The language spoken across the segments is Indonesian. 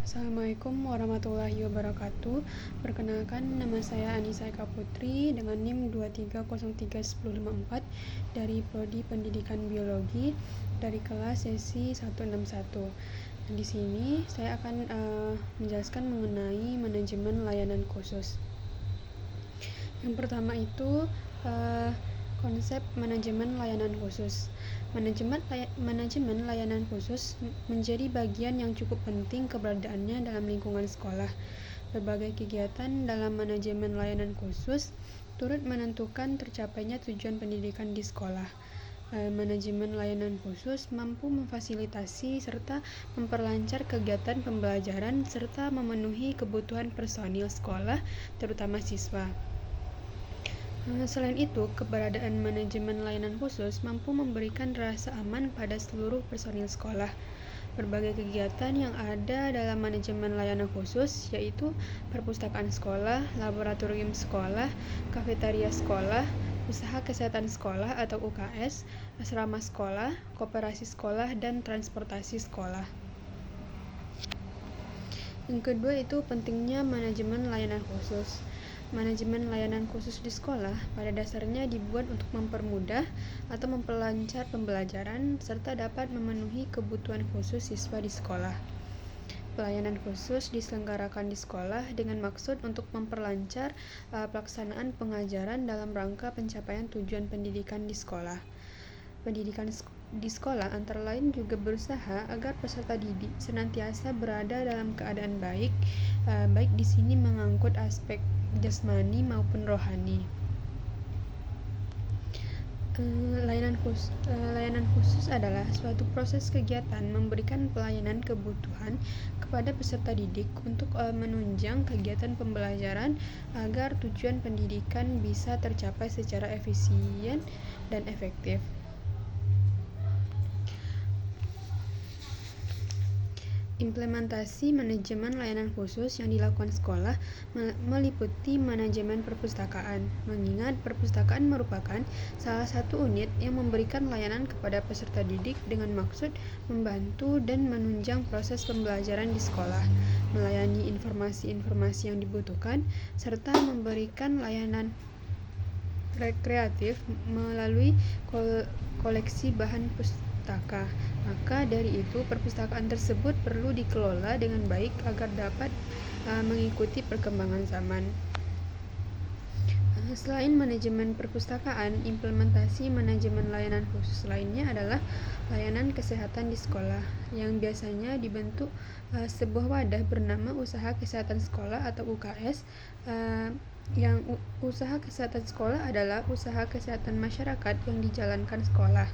Assalamualaikum warahmatullahi wabarakatuh. Perkenalkan, nama saya Anissa Eka Putri dengan NIM 2303154 dari Prodi Pendidikan Biologi dari kelas sesi 161. Di sini saya akan menjelaskan mengenai manajemen layanan khusus. Yang pertama itu konsep manajemen layanan khusus. Manajemen layanan khusus menjadi bagian yang cukup penting keberadaannya dalam lingkungan sekolah. Berbagai kegiatan dalam manajemen layanan khusus turut menentukan tercapainya tujuan pendidikan di sekolah. Manajemen layanan khusus mampu memfasilitasi serta memperlancar kegiatan pembelajaran serta memenuhi kebutuhan personil sekolah, terutama siswa. Selain itu, keberadaan manajemen layanan khusus mampu memberikan rasa aman pada seluruh personil sekolah. Berbagai kegiatan yang ada dalam manajemen layanan khusus yaitu perpustakaan sekolah, laboratorium sekolah, kafetaria sekolah, usaha kesehatan sekolah atau UKS, asrama sekolah, koperasi sekolah, dan transportasi sekolah. Yang kedua itu pentingnya manajemen layanan khusus. Manajemen layanan khusus di sekolah pada dasarnya dibuat untuk mempermudah atau memperlancar pembelajaran serta dapat memenuhi kebutuhan khusus siswa di sekolah. Pelayanan khusus diselenggarakan di sekolah dengan maksud untuk memperlancar pelaksanaan pengajaran dalam rangka pencapaian tujuan pendidikan di sekolah. Pendidikan di sekolah antara lain juga berusaha agar peserta didik senantiasa berada dalam keadaan baik. Baik di sini mengangkut aspek jasmani maupun rohani. Layanan khusus adalah suatu proses kegiatan memberikan pelayanan kebutuhan kepada peserta didik untuk menunjang kegiatan pembelajaran agar tujuan pendidikan bisa tercapai secara efisien dan efektif. Implementasi manajemen layanan khusus yang dilakukan sekolah meliputi manajemen perpustakaan, mengingat perpustakaan merupakan salah satu unit yang memberikan layanan kepada peserta didik dengan maksud membantu dan menunjang proses pembelajaran di sekolah, melayani informasi-informasi yang dibutuhkan, serta memberikan layanan rekreatif melalui koleksi bahan pustaka. Maka dari itu, perpustakaan tersebut perlu dikelola dengan baik agar dapat mengikuti perkembangan zaman. Selain manajemen perpustakaan, implementasi manajemen layanan khusus lainnya adalah layanan kesehatan di sekolah, yang biasanya dibentuk sebuah wadah bernama Usaha Kesehatan Sekolah atau UKS. Yang usaha kesehatan sekolah adalah usaha kesehatan masyarakat yang dijalankan sekolah.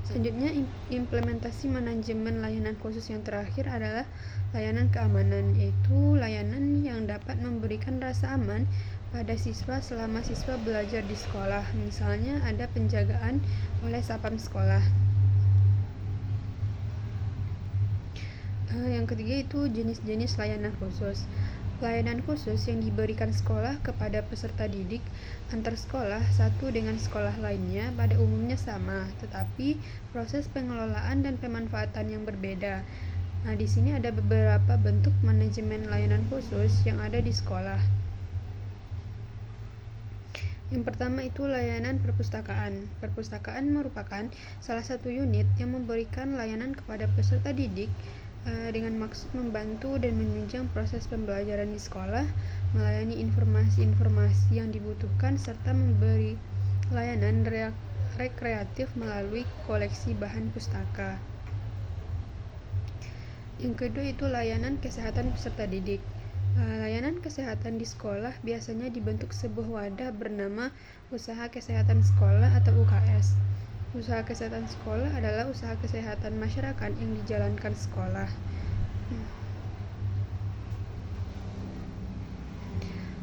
Selanjutnya, implementasi manajemen layanan khusus yang terakhir adalah layanan keamanan, yaitu layanan yang dapat memberikan rasa aman pada siswa selama siswa belajar di sekolah. Misalnya ada penjagaan oleh satpam sekolah. Yang ketiga itu jenis-jenis layanan khusus. Layanan khusus yang diberikan sekolah kepada peserta didik antar sekolah satu dengan sekolah lainnya pada umumnya sama, tetapi proses pengelolaan dan pemanfaatan yang berbeda. Di sini ada beberapa bentuk manajemen layanan khusus yang ada di sekolah. Yang pertama itu layanan perpustakaan. Perpustakaan merupakan salah satu unit yang memberikan layanan kepada peserta didik dengan maksud membantu dan menunjang proses pembelajaran di sekolah, melayani informasi-informasi yang dibutuhkan, serta memberi layanan rekreatif melalui koleksi bahan pustaka. Yang kedua itu layanan kesehatan peserta didik. Layanan kesehatan di sekolah biasanya dibentuk sebuah wadah bernama Usaha Kesehatan Sekolah atau UKS. Usaha kesehatan sekolah adalah usaha kesehatan masyarakat yang dijalankan sekolah.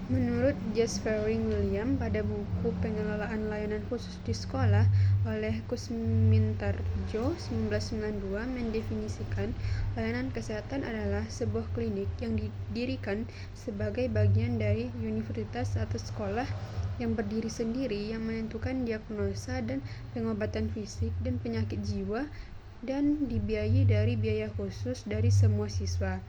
Menurut Jasfering William pada buku Pengelolaan Layanan Khusus di Sekolah oleh Kusmintarjo 1992 mendefinisikan layanan kesehatan adalah sebuah klinik yang didirikan sebagai bagian dari universitas atau sekolah yang berdiri sendiri yang menentukan diagnosa dan pengobatan fisik dan penyakit jiwa dan dibiayai dari biaya khusus dari semua siswa.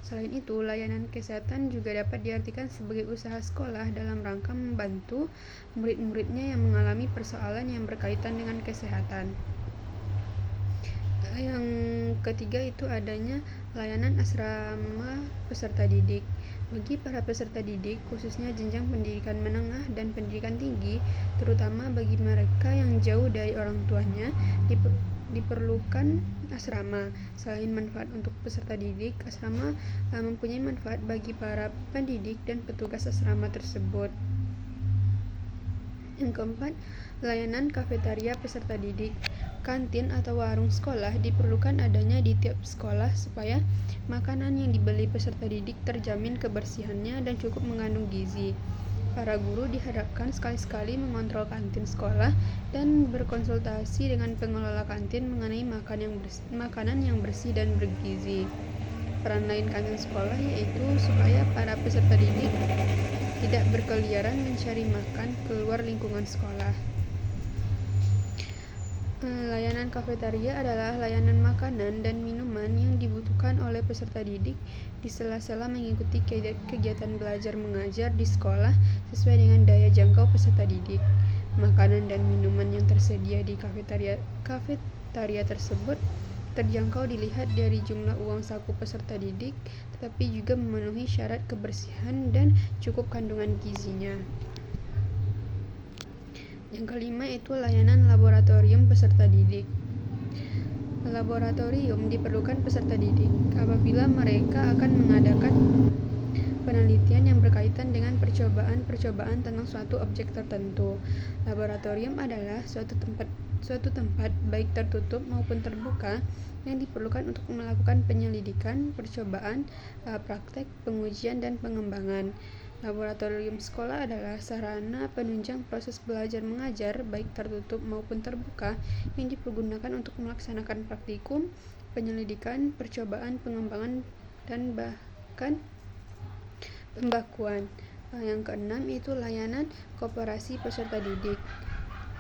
Selain itu, layanan kesehatan juga dapat diartikan sebagai usaha sekolah dalam rangka membantu murid-muridnya yang mengalami persoalan yang berkaitan dengan kesehatan. Yang ketiga itu adanya layanan asrama peserta didik. Bagi para peserta didik, khususnya jenjang pendidikan menengah dan pendidikan tinggi, terutama bagi mereka yang jauh dari orang tuanya, diperlukan asrama. Selain manfaat untuk peserta didik, asrama mempunyai manfaat bagi para pendidik dan petugas asrama tersebut. Yang keempat, layanan kafetaria peserta didik. Kantin atau warung sekolah diperlukan adanya di tiap sekolah supaya makanan yang dibeli peserta didik terjamin kebersihannya dan cukup mengandung gizi. Para guru diharapkan sekali-sekali mengontrol kantin sekolah dan berkonsultasi dengan pengelola kantin mengenai makanan yang bersih dan bergizi. Peran lain kantin sekolah yaitu supaya para peserta didik tidak berkeliaran mencari makan keluar lingkungan sekolah. Layanan kafetaria adalah layanan makanan dan minuman yang dibutuhkan oleh peserta didik di sela-sela mengikuti kegiatan belajar mengajar di sekolah sesuai dengan daya jangkau peserta didik. Makanan dan minuman yang tersedia di kafetaria tersebut terjangkau dilihat dari jumlah uang saku peserta didik, tetapi juga memenuhi syarat kebersihan dan cukup kandungan gizinya. Yang kelima itu layanan laboratorium peserta didik. Laboratorium diperlukan peserta didik apabila mereka akan mengadakan penelitian yang berkaitan dengan percobaan tentang suatu objek tertentu. Laboratorium adalah suatu tempat baik tertutup maupun terbuka yang diperlukan untuk melakukan penyelidikan, percobaan, praktek, pengujian, dan pengembangan. Laboratorium sekolah adalah sarana penunjang proses belajar mengajar baik tertutup maupun terbuka yang dipergunakan untuk melaksanakan praktikum, penyelidikan, percobaan, pengembangan, dan bahkan pembakuan. Yang keenam itu layanan koperasi peserta didik.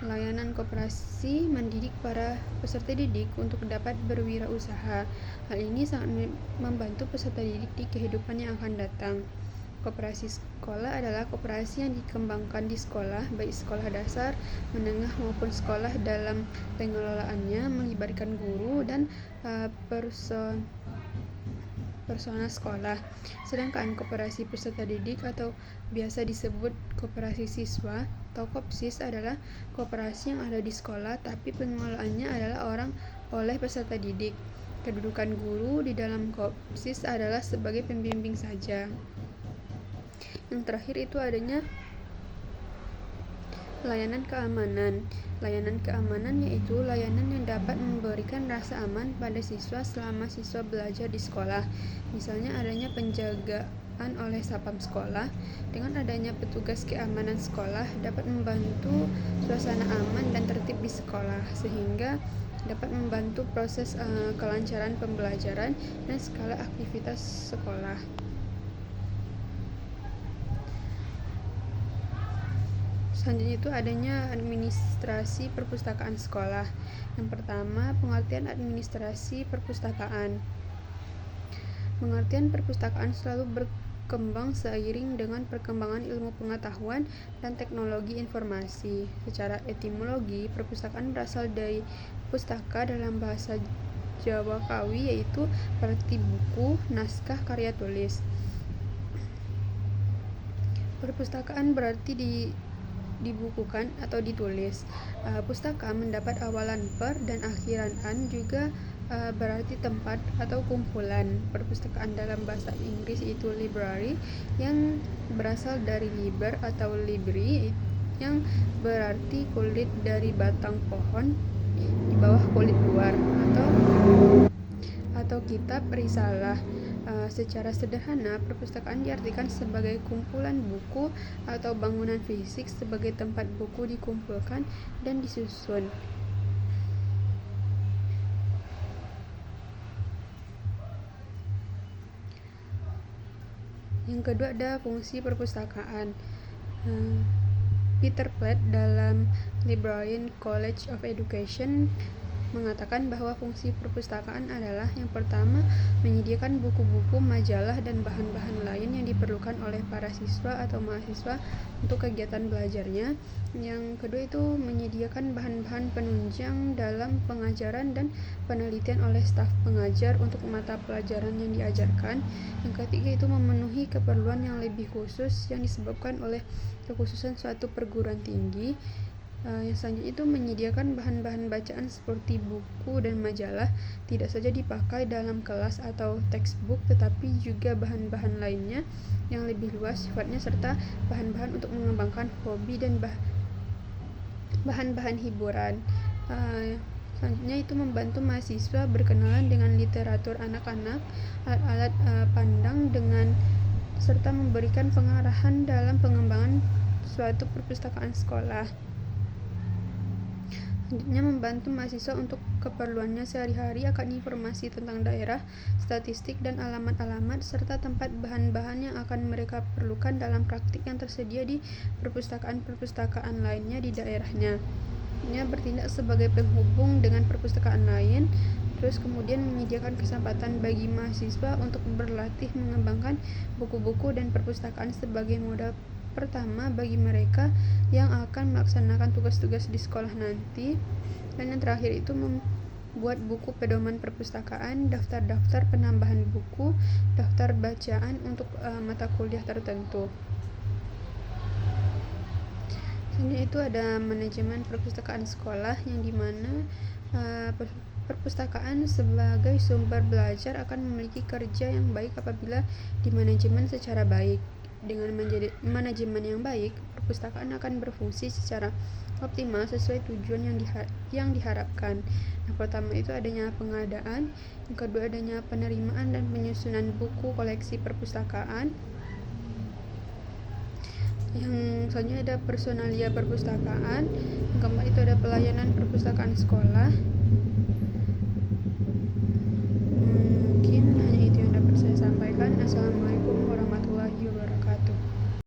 Layanan koperasi mendidik para peserta didik untuk dapat berwirausaha. Hal ini sangat membantu peserta didik di kehidupan yang akan datang. Koperasi sekolah adalah koperasi yang dikembangkan di sekolah, baik sekolah dasar, menengah maupun sekolah dalam pengelolaannya melibatkan guru dan personal sekolah. Sedangkan koperasi peserta didik atau biasa disebut koperasi siswa atau KOPSIS adalah koperasi yang ada di sekolah tapi pengelolaannya adalah oleh peserta didik. Kedudukan guru di dalam KOPSIS adalah sebagai pembimbing saja. Yang terakhir itu adanya layanan keamanan. Layanan keamanan yaitu layanan yang dapat memberikan rasa aman pada siswa selama siswa belajar di sekolah. Misalnya adanya penjagaan oleh satpam sekolah. Dengan adanya petugas keamanan sekolah dapat membantu suasana aman dan tertib di sekolah sehingga dapat membantu proses kelancaran pembelajaran dan skala aktivitas sekolah. Selanjutnya itu adanya administrasi perpustakaan sekolah. Yang pertama, pengertian administrasi perpustakaan. Pengertian perpustakaan selalu berkembang seiring dengan perkembangan ilmu pengetahuan dan teknologi informasi. Secara etimologi, perpustakaan berasal dari pustaka dalam bahasa Jawa Kawi yaitu berarti buku, naskah, karya tulis. Perpustakaan berarti dibukukan atau ditulis. Pustaka mendapat awalan per dan akhiran an juga berarti tempat atau kumpulan. Perpustakaan dalam bahasa Inggris itu library yang berasal dari liber atau libri yang berarti kulit dari batang pohon di bawah kulit luar atau kitab risalah. Secara sederhana, perpustakaan diartikan sebagai kumpulan buku atau bangunan fisik sebagai tempat buku dikumpulkan dan disusun. Yang kedua ada fungsi perpustakaan. Peter Platt dalam Librarian College of Education mengatakan bahwa fungsi perpustakaan adalah yang pertama, menyediakan buku-buku, majalah, dan bahan-bahan lain yang diperlukan oleh para siswa atau mahasiswa untuk kegiatan belajarnya. Yang kedua itu menyediakan bahan-bahan penunjang dalam pengajaran dan penelitian oleh staf pengajar untuk mata pelajaran yang diajarkan. Yang ketiga itu memenuhi keperluan yang lebih khusus yang disebabkan oleh kekhususan suatu perguruan tinggi. Yang selanjutnya itu menyediakan bahan-bahan bacaan seperti buku dan majalah, tidak saja dipakai dalam kelas atau textbook, tetapi juga bahan-bahan lainnya yang lebih luas sifatnya, serta bahan-bahan untuk mengembangkan hobi dan bahan-bahan hiburan. Selanjutnya itu membantu mahasiswa berkenalan dengan literatur anak-anak, alat-alat pandang dengan serta memberikan pengarahan dalam pengembangan suatu perpustakaan sekolah. Selanjutnya membantu mahasiswa untuk keperluannya sehari-hari akan informasi tentang daerah, statistik, dan alamat-alamat, serta tempat bahan-bahan yang akan mereka perlukan dalam praktik yang tersedia di perpustakaan-perpustakaan lainnya di daerahnya. Ini bertindak sebagai penghubung dengan perpustakaan lain, terus kemudian menyediakan kesempatan bagi mahasiswa untuk berlatih mengembangkan buku-buku dan perpustakaan sebagai modal pertama bagi mereka yang akan melaksanakan tugas-tugas di sekolah nanti. Dan yang terakhir itu membuat buku pedoman perpustakaan, daftar-daftar penambahan buku, daftar bacaan untuk mata kuliah tertentu. Selanjutnya itu ada manajemen perpustakaan sekolah, yang dimana perpustakaan sebagai sumber belajar akan memiliki kerja yang baik apabila dimanajemen secara baik. Dengan manajemen yang baik, perpustakaan akan berfungsi secara optimal sesuai tujuan yang diharapkan. Yang pertama itu adanya pengadaan, yang kedua adanya penerimaan dan penyusunan buku koleksi perpustakaan. Yang selanjutnya ada personalia perpustakaan. Yang keempat itu ada pelayanan perpustakaan sekolah.